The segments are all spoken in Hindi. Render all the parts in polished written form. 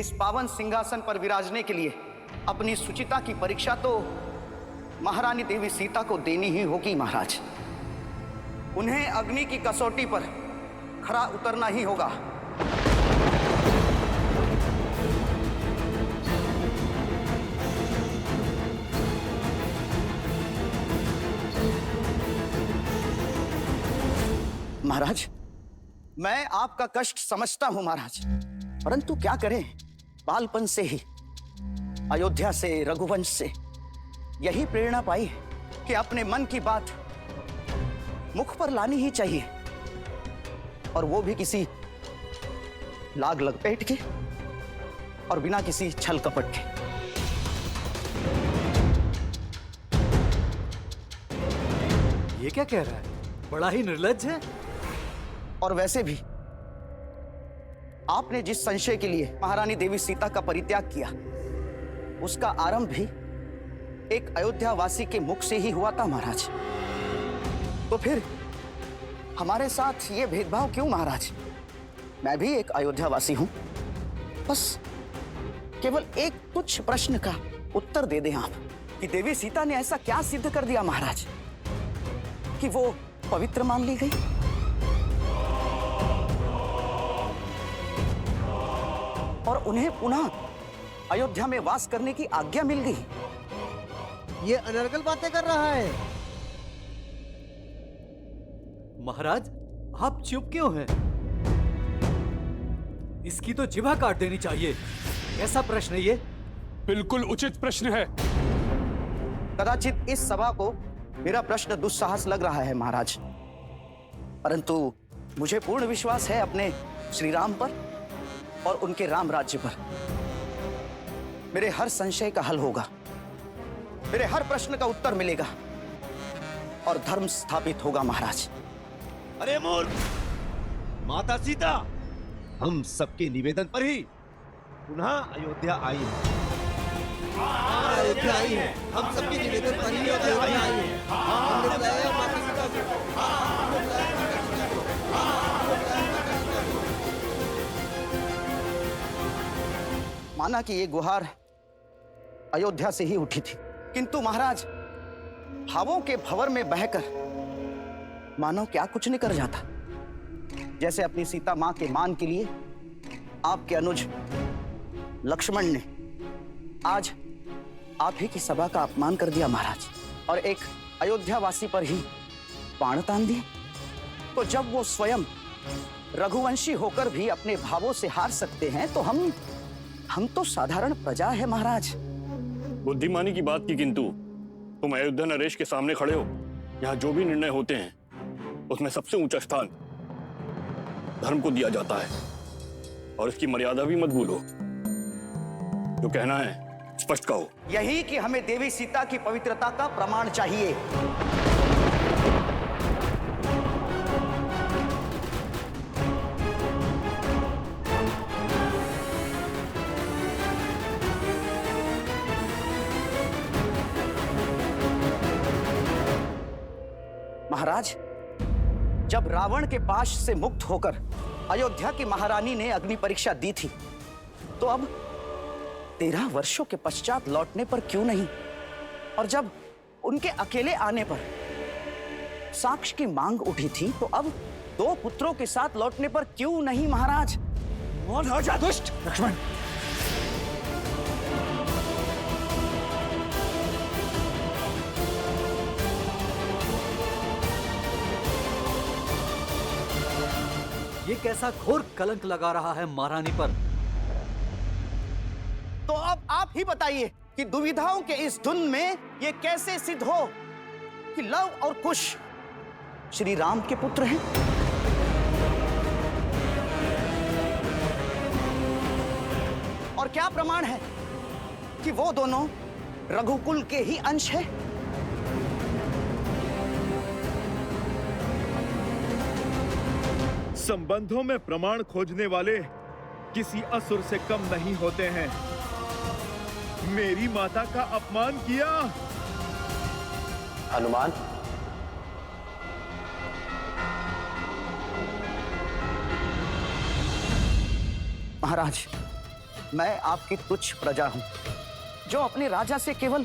इस पावन सिंहासन पर विराजने के लिए अपनी सुचिता की परीक्षा तो महारानी देवी सीता को देनी ही होगी महाराज। उन्हें अग्नि की कसौटी पर खरा उतरना ही होगा। महाराज, मैं आपका कष्ट समझता हूं महाराज, परंतु क्या करें, बालपन से ही अयोध्या से, रघुवंश से यही प्रेरणा पाई है कि अपने मन की बात मुख पर लानी ही चाहिए, और वो भी किसी लाग लपेट के और बिना किसी छल कपट के। ये क्या कह रहा है? बड़ा ही निर्लज्ज है। और वैसे भी आपने जिस संशय के लिए महारानी देवी सीता का परित्याग किया, उसका आरंभ भी एक अयोध्या वासी के मुख से ही हुआ था महाराज। तो फिर हमारे साथ ये भेदभाव क्यों महाराज? मैं भी एक अयोध्या वासी हूं, बस केवल एक तुच्छ प्रश्न का उत्तर दे दें आप कि देवी सीता ने ऐसा क्या सिद्ध कर दिया महाराज कि वो पवित्र मान ली गई? और उन्हें पुनः अयोध्या में वास करने की आज्ञा मिल गई। ये अनर्गल बातें कर रहा है। महाराज, आप चुप क्यों हैं? इसकी तो जिभा काट देनी चाहिए। कैसा प्रश्न है ये? बिल्कुल उचित प्रश्न है। कदाचित इस सभा को मेरा प्रश्न दुस्साहस लग रहा है महाराज, परंतु मुझे पूर्ण विश्वास है अपने श्री राम पर और उनके राम राज्य पर। मेरे हर संशय का हल होगा, मेरे हर प्रश्न का उत्तर मिलेगा और धर्म स्थापित होगा महाराज। अरे मूर्ख! माता सीता हम सबके निवेदन पर ही पुनः अयोध्या आई है। अयोध्या आई है, हम सबके निवेदन पर ही अयोध्या आई है। हमने बुलाया माता सीता को। माना कि ये गुहार अयोध्या से ही उठी थी, किंतु महाराज भावों के भंवर में बहकर मानो क्या कुछ नहीं कर जाता। जैसे अपनी सीता मां के मान के लिए आपके अनुज लक्ष्मण ने आज आप ही की सभा का अपमान कर दिया महाराज, और एक अयोध्या वासी पर ही बाण तान दिए। तो जब वो स्वयं रघुवंशी होकर भी अपने भावों से हार सकते हैं, तो हम तो साधारण प्रजा है महाराज। बुद्धिमानी की बात की, किंतु तुम अयोध्या नरेश के सामने खड़े हो। यहाँ जो भी निर्णय होते हैं उसमें सबसे ऊंचा स्थान धर्म को दिया जाता है, और इसकी मर्यादा भी मत भूलो। जो कहना है स्पष्ट कहो। यही कि हमें देवी सीता की पवित्रता का प्रमाण चाहिए। महाराज, जब रावण के पाश से मुक्त होकर अयोध्या की महारानी ने अग्नि परीक्षा दी थी, तो अब 13 वर्षों के पश्चात लौटने पर क्यों नहीं? और जब उनके अकेले आने पर साक्ष्य की मांग उठी थी, तो अब 2 पुत्रों के साथ लौटने पर क्यों नहीं महाराज? मौन हो जा दुष्ट! लक्ष्मण, ये कैसा घोर कलंक लगा रहा है महारानी पर। तो अब आप ही बताइए कि दुविधाओं के इस धुन में ये कैसे सिद्ध हो कि लव और कुश श्री राम के पुत्र हैं? और क्या प्रमाण है कि वो दोनों रघुकुल के ही अंश हैं? संबंधों में प्रमाण खोजने वाले किसी असुर से कम नहीं होते हैं। मेरी माता का अपमान किया। हनुमान, महाराज, मैं आपकी तुच्छ प्रजा हूं, जो अपने राजा से केवल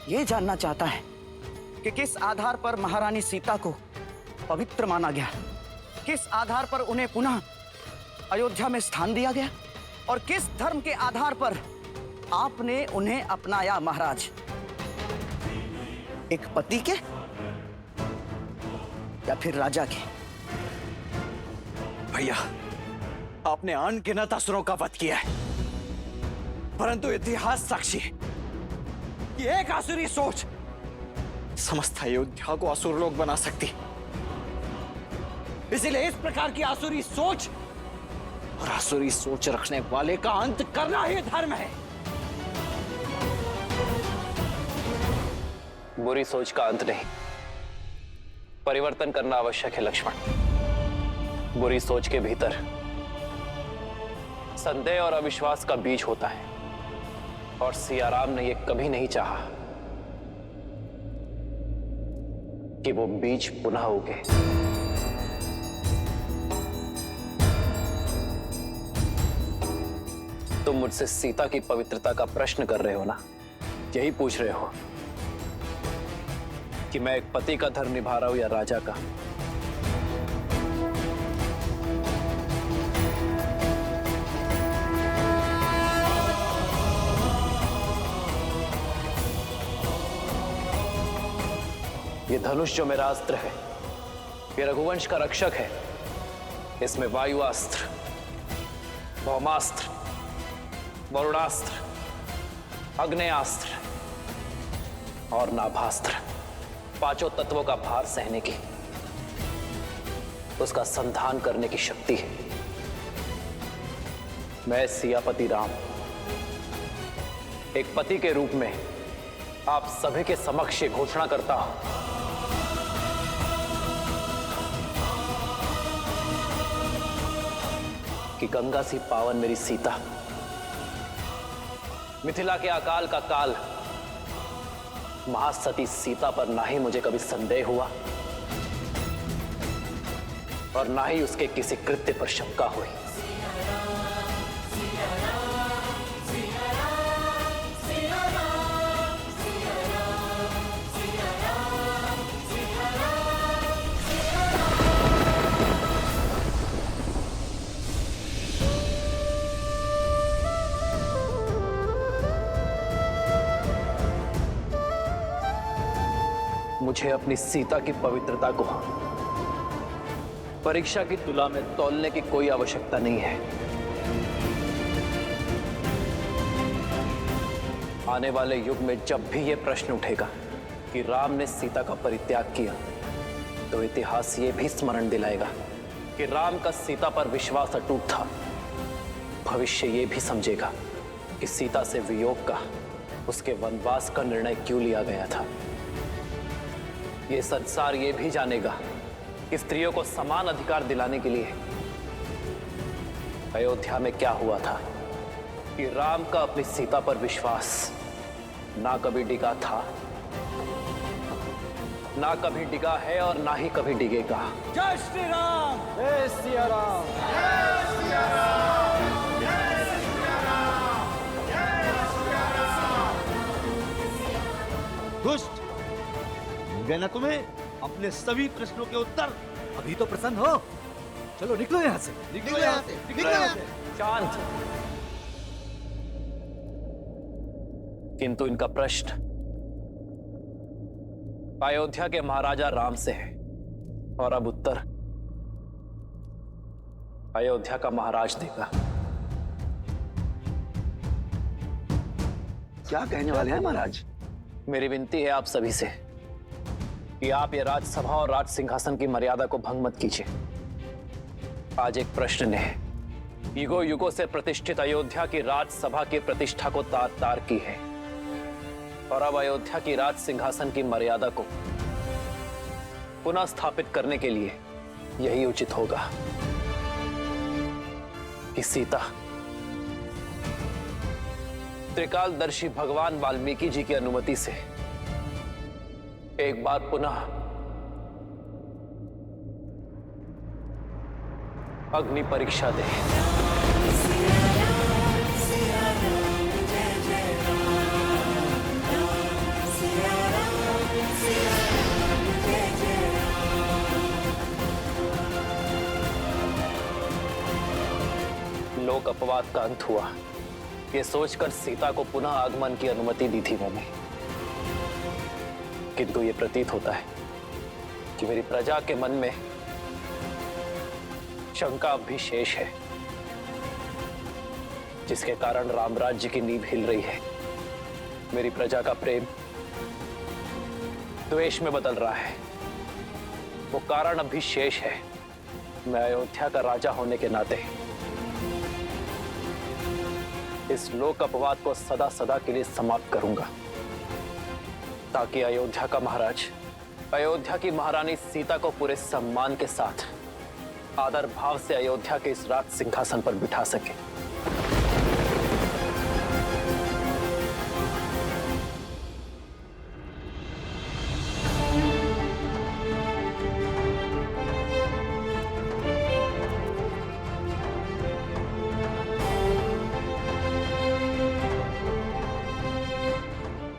ये जानना चाहता है कि किस आधार पर महारानी सीता को पवित्र माना गया, किस आधार पर उन्हें पुनः अयोध्या में स्थान दिया गया और किस धर्म के आधार पर आपने उन्हें अपनाया महाराज। एक पति के या फिर राजा के? भैया, आपने अनगिनत असुरों का वध किया है, परंतु इतिहास साक्षी है कि एक आसुरी सोच समस्त अयोध्या को असुर लोक बना सकती। इसीलिए इस प्रकार की आसुरी सोच और आसुरी सोच रखने वाले का अंत करना ही धर्म है। बुरी सोच का अंत नहीं, परिवर्तन करना आवश्यक है लक्ष्मण। बुरी सोच के भीतर संदेह और अविश्वास का बीज होता है और सियाराम ने यह कभी नहीं चाहा कि वो बीज पुनः उगे। तुम मुझसे सीता की पवित्रता का प्रश्न कर रहे हो ना? यही पूछ रहे हो कि मैं एक पति का धर्म निभा रहा हूं या राजा का? ये धनुष जो मेरा अस्त्र है, ये रघुवंश का रक्षक है। इसमें वायुआस्त्र, भौमास्त्र, वरुणास्त्र, अग्नेयास्त्र और नाभास्त्र, पांचों तत्वों का भार सहने की, उसका संधान करने की शक्ति है। मैं सियापति राम एक पति के रूप में आप सभी के समक्ष ये घोषणा करता हूं कि गंगा सी पावन मेरी सीता, मिथिला के अकाल का काल महासती सीता पर ना ही मुझे कभी संदेह हुआ और ना ही उसके किसी कृत्य पर शंका हुई। मुझे अपनी सीता की पवित्रता को परीक्षा की तुला में तौलने की कोई आवश्यकता नहीं है। आने वाले युग में जब भी यह प्रश्न उठेगा कि राम ने सीता का परित्याग किया, तो इतिहास ये भी स्मरण दिलाएगा कि राम का सीता पर विश्वास अटूट था। भविष्य ये भी समझेगा कि सीता से वियोग का, उसके वनवास का निर्णय क्यों लिया गया था। ये संसार ये भी जानेगा कि स्त्रियों को समान अधिकार दिलाने के लिए अयोध्या में क्या हुआ था, कि राम का अपनी सीता पर विश्वास ना कभी डिगा था, ना कभी डिगा है और ना ही कभी डिगेगा। जय श्री राम, जय सिया राम, जय सिया राम, जय सिया राम, जय सिया राम। दुष्ट, मिल गए ना तुम्हें अपने सभी प्रश्नों के उत्तर? अभी तो प्रसन्न हो, चलो निकलो यहाँ से। निकलो यहाँ से, निकलो यहाँ से। शांत। किंतु इनका प्रश्न अयोध्या के महाराजा राम से है और अब उत्तर अयोध्या का महाराज देगा। क्या कहने वाले हैं महाराज? मेरी विनती है आप सभी से कि आप ये राजसभा और राज सिंहासन की मर्यादा को भंग मत कीजिए। आज एक प्रश्न ने युगों युगों से प्रतिष्ठित अयोध्या की राजसभा की प्रतिष्ठा को तार तार की है और अब अयोध्या की राज सिंहासन की मर्यादा को पुनः स्थापित करने के लिए यही उचित होगा कि सीता त्रिकालदर्शी भगवान वाल्मीकि जी की अनुमति से एक बार पुनः अग्नि परीक्षा दे। लोक अपवाद का अंत हुआ, ये सोचकर सीता को पुनः आगमन की अनुमति दी थी मैंने। किंतु ये प्रतीत होता है कि मेरी प्रजा के मन में शंका अब भी शेष है, जिसके कारण रामराज्य की नींव हिल रही है। मेरी प्रजा का प्रेम द्वेष में बदल रहा है। वो कारण अब भी शेष है। मैं अयोध्या का राजा होने के नाते इस लोक अपवाद को सदा सदा के लिए समाप्त करूंगा, ताकि अयोध्या का महाराज अयोध्या की महारानी सीता को पूरे सम्मान के साथ आदर भाव से अयोध्या के इस राज सिंहासन पर बिठा सके।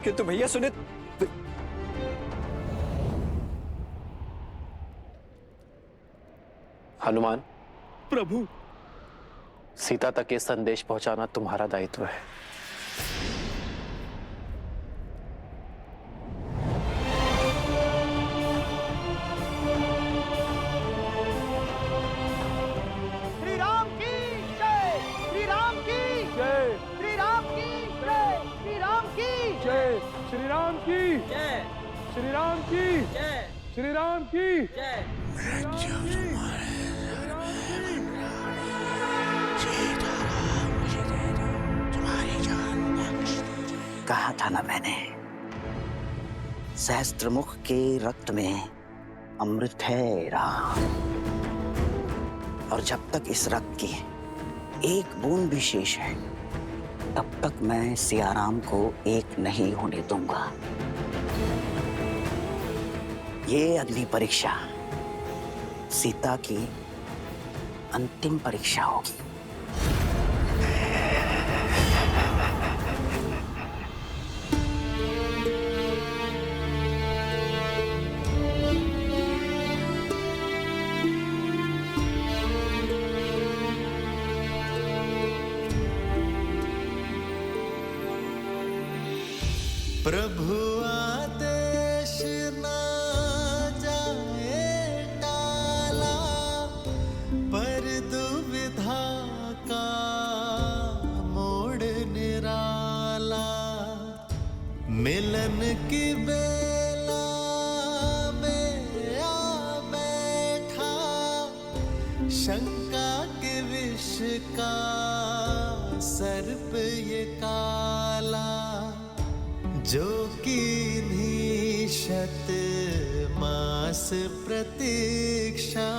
किंतु भैया सुने, हनुमान, प्रभु, सीता तक ये संदेश पहुंचाना तुम्हारा दायित्व है। श्री राम की जय, श्री राम की जय, श्री राम की जय, श्री राम की जय श्री राम की जय, श्री राम की जय, श्री राम की जय। कहा था ना मैंने, सहस्त्रमुख के रक्त में अमृत है राम, और जब तक इस रक्त की एक बूंद भी शेष है, तब तक मैं सियाराम को एक नहीं होने दूंगा। ये अग्नि परीक्षा सीता की अंतिम परीक्षा होगी। प्रभु आदेश ना जाए टाला, पर दुविधा का मोड़ निराला। मिलन की बेला में आ बैठा, शंका के विष का सर्प ये काला। जो कीन्ही शत मास प्रतीक्षा,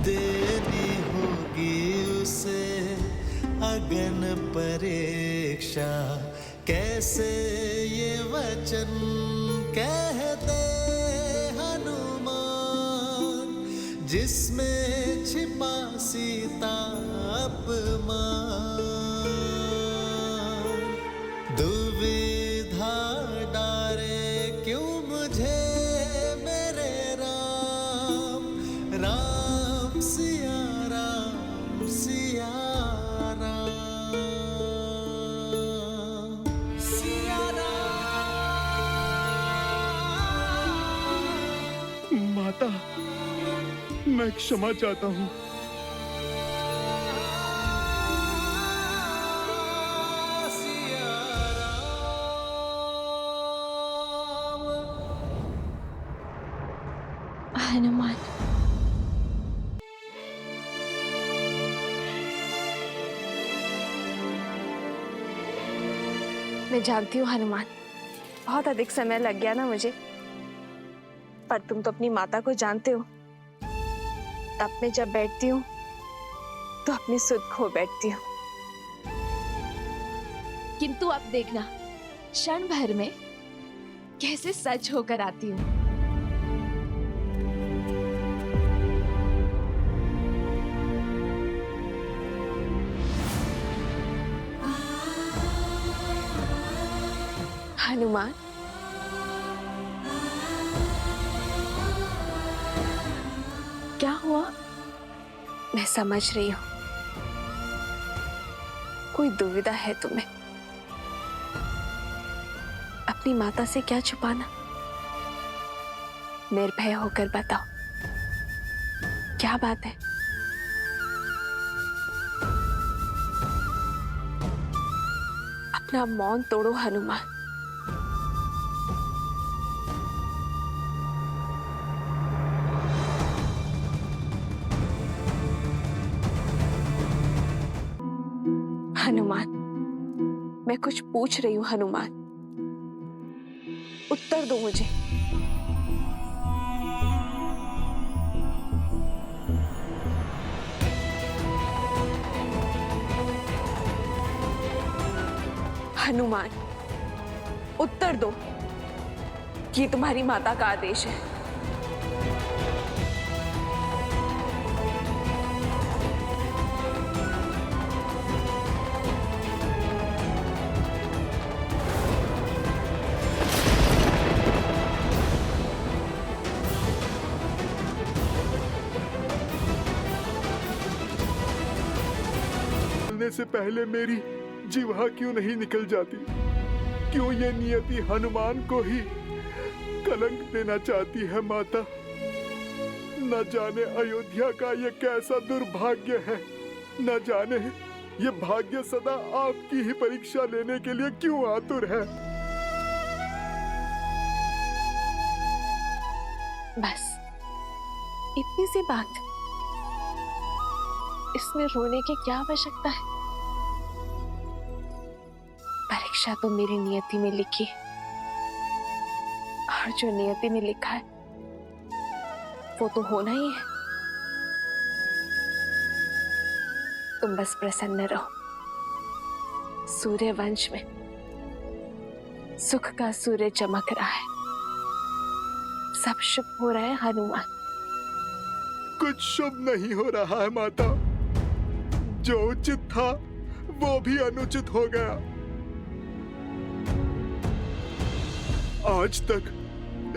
देनी होगी उसे अगन परीक्षा। कैसे ये वचन कहते हनुमान, जिसमें छिपा सीता अपमान। दुविधा डारे क्यों मुझे मेरे राम, राम सिया राम, सिया राम, सिया राम। माता, मैं क्षमा चाहता हूँ। हनुमान, मैं जानती हूँ हनुमान, बहुत अधिक समय लग गया ना मुझे, पर तुम तो अपनी माता को जानते हो। तब मैं जब बैठती हूँ तो अपनी सुध खो बैठती हूँ। किंतु अब देखना, क्षण भर में कैसे सच होकर आती हूँ। हनुमान, क्या हुआ? मैं समझ रही हूँ, कोई दुविधा है तुम्हें? अपनी माता से क्या छुपाना? निर्भय होकर बताओ, क्या बात है? अपना मौन तोड़ो हनुमान। हनुमान, मैं कुछ पूछ रही हूँ हनुमान, उत्तर दो मुझे। हनुमान, उत्तर दो कि तुम्हारी माता का आदेश है। निकलने से पहले मेरी जीवा क्यों नहीं निकल जाती? क्यों ये नियति हनुमान को ही कलंक देना चाहती है माता? न जाने अयोध्या का ये कैसा दुर्भाग्य है, न जाने ये भाग्य सदा आपकी ही परीक्षा लेने के लिए क्यों आतुर है। बस इतनी सी बात, इसमें रोने की क्या आवश्यकता है? परीक्षा तो मेरी नियति में लिखी है, और जो नियति में लिखा है वो तो होना ही है। तुम बस प्रसन्न रहो। सूर्य वंश में सुख का सूर्य चमक रहा है, सब शुभ हो रहा है हनुमान। कुछ शुभ नहीं हो रहा है माता। जो उचित था वो भी अनुचित हो गया। आज तक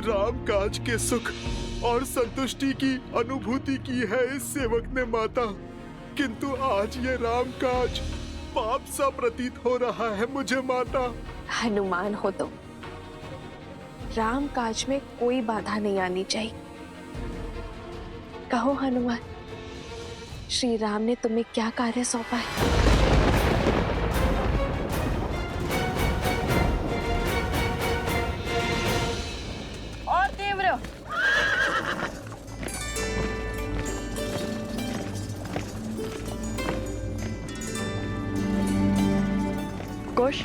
राम काज के सुख और संतुष्टि की अनुभूति की है इस सेवक ने माता, किंतु आज ये राम काज पाप सा प्रतीत हो रहा है मुझे माता। हनुमान हो तो राम काज में कोई बाधा नहीं आनी चाहिए। कहो हनुमान, श्री राम ने तुम्हें क्या कार्य सौंपा है? और तीव्र। कुश,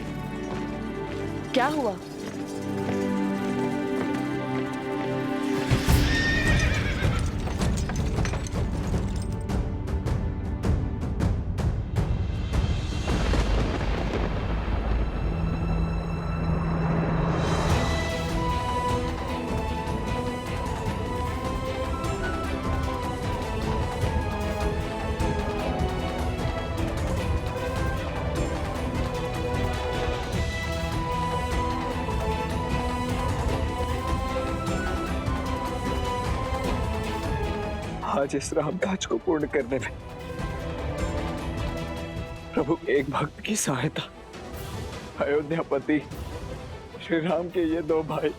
क्या हुआ? आज इस राम काज को पूर्ण करने में प्रभु एक भक्त की सहायता अयोध्यापति श्री राम के ये दो भाई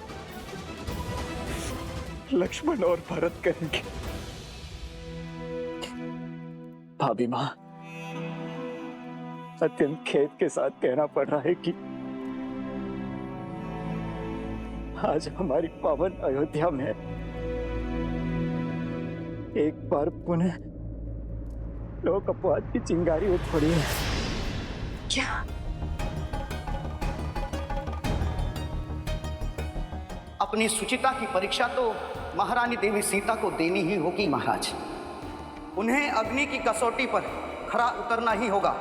लक्ष्मण और भरत करेंगे। भाभी मां, अत्यंत खेद के साथ कहना पड़ रहा है कि आज हमारी पावन अयोध्या में एक बार पुनः लोक अपवाद की चिंगारी उठ पड़ी है। क्या? अपनी सुचिता की परीक्षा तो महारानी देवी सीता को देनी ही होगी महाराज। उन्हें अग्नि की कसौटी पर खरा उतरना ही होगा।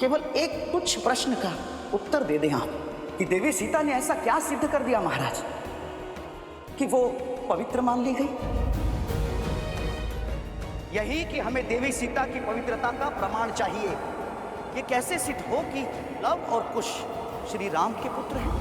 केवल एक तुच्छ प्रश्न का उत्तर दे दें आप कि देवी सीता ने ऐसा क्या सिद्ध कर दिया महाराज कि वो पवित्र मान ली गई? यही कि हमें देवी सीता की पवित्रता का प्रमाण चाहिए। ये कैसे सिद्ध हो कि लव और कुश श्री राम के पुत्र हैं?